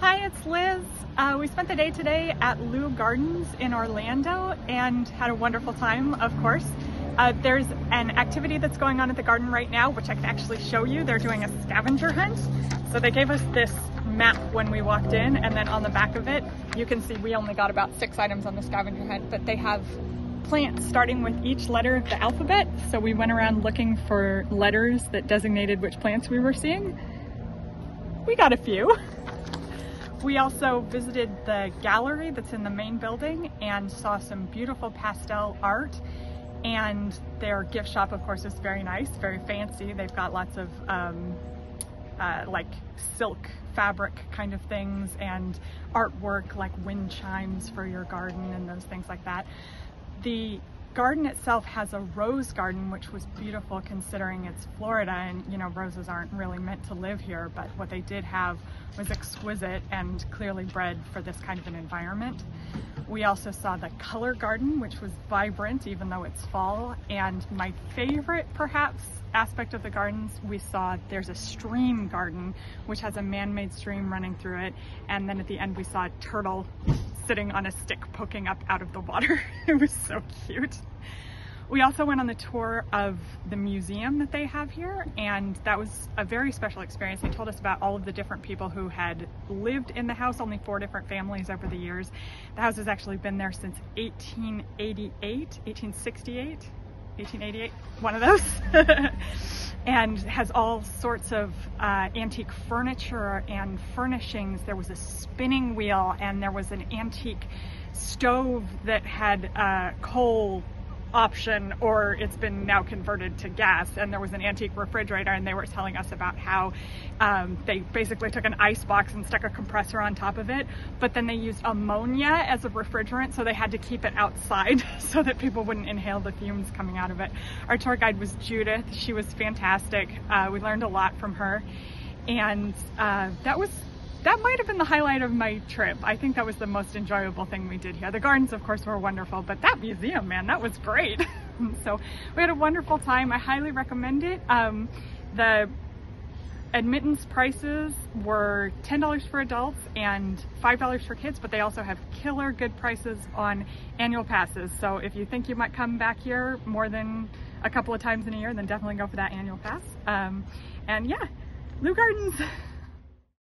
Hi, it's Liz. We spent the day today at Leu Gardens in Orlando and had a wonderful time, of course. There's an activity that's going on at the garden right now, which I can actually show you. They're doing a scavenger hunt. So they gave us this map when we walked in, and then on the back of it, you can see we only got about 6 items on the scavenger hunt, but they have plants starting with each letter of the alphabet. So we went around looking for letters that designated which plants we were seeing. We got a few. We also visited the gallery that's in the main building and saw some beautiful pastel art. And their gift shop, of course, is very nice, very fancy. They've got lots of like silk fabric kind of things and artwork like wind chimes for your garden and those things like that. The garden itself has a rose garden, which was beautiful considering it's Florida and, you know, roses aren't really meant to live here, but what they did have was exquisite and clearly bred for this kind of an environment. We also saw the color garden, which was vibrant even though it's fall, and my favorite perhaps aspect of the gardens, we saw there's a stream garden which has a man-made stream running through it, and then at the end we saw a turtle sitting on a stick poking up out of the water. It was so cute. We also went on the tour of the museum that they have here, and that was a very special experience. They told us about all of the different people who had lived in the house, only 4 different families over the years. The house has actually been there since 1888, one of those, and has all sorts of antique furniture and furnishings. There was a spinning wheel, and there was an antique stove that had coal option, or it's been now converted to gas, and there was an antique refrigerator, and they were telling us about how they basically took an ice box and stuck a compressor on top of it, but then they used ammonia as a refrigerant, so they had to keep it outside so that people wouldn't inhale the fumes coming out of it. Our tour guide was Judith. She was fantastic. We learned a lot from her, and that might have been the highlight of my trip. I think that was the most enjoyable thing we did here. The gardens, of course, were wonderful, but that museum, man, that was great. So we had a wonderful time. I highly recommend it. The admittance prices were $10 for adults and $5 for kids, but they also have killer good prices on annual passes. So if you think you might come back here more than a couple of times in a year, then definitely go for that annual pass. And yeah, Leu Gardens.